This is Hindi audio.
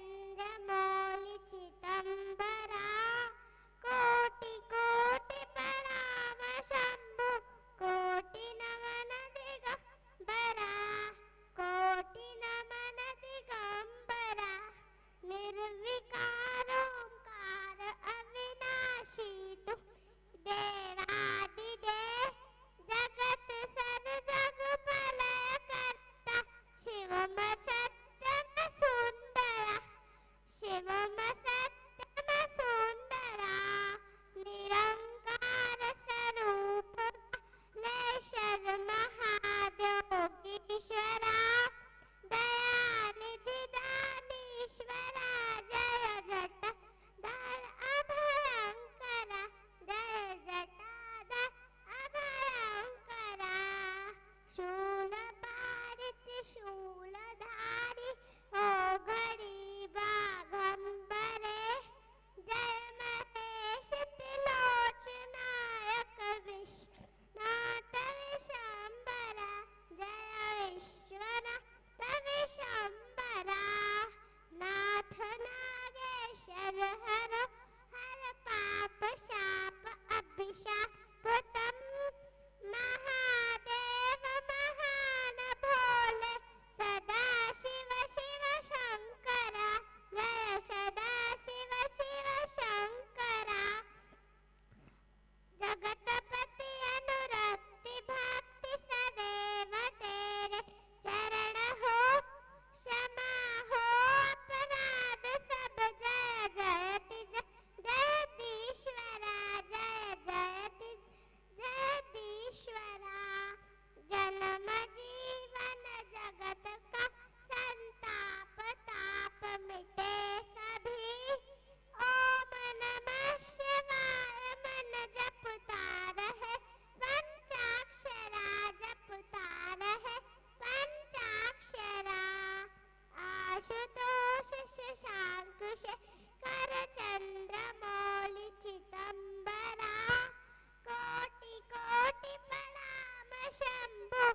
करचन्द्रमौलि चिदम्बरा कोटि कोटि प्रणाम शम्भो कोटि नमन दिगम्बरा कोटि नमन दिगम्बरा निर्विकारोंकार अविनाशी तु देवादिदेव जगत सर जग प्रलय करता शिवम सत्यम सुंदरा शिवम सत्यम सुंदरा निरंकार स्वरूप लेशर महादेवकीश्वरा दयानिधि दानीश्वरा जय जटाधर अभयंकरा जय जटाधर अभयंकरा शूलपाणि त्रिशूलधारी ओ घड़ी बाघंबरे जय महेश त्रिलोचनायक विश्वनाथ विशंबरा जय विश्वनाथ विशंबरा नाथ नागेश्वर हरो हर पाप शाप अभिशाप तम महादेव महान भोले सदा शिव शिव शंकरा जय सदा शिव शिव शंकरा जगतपति अनुरक्ति भक्ति सदैव तेरे शरण हो क्षमा हो अपराध सब जय जयति जयतीश्वरा जय जयति जयतीश्वरा जन्म जीवन जगत का संताप ताप मिटे सभी ओम नमः शिवाय मन जपता रहे पंचाक्षरा जपता रहे पंचाक्षरा आशुतोष शशांक करचन्द्रमौलि चिदम्बरा कोटि कोटि प्रणाम शम्भो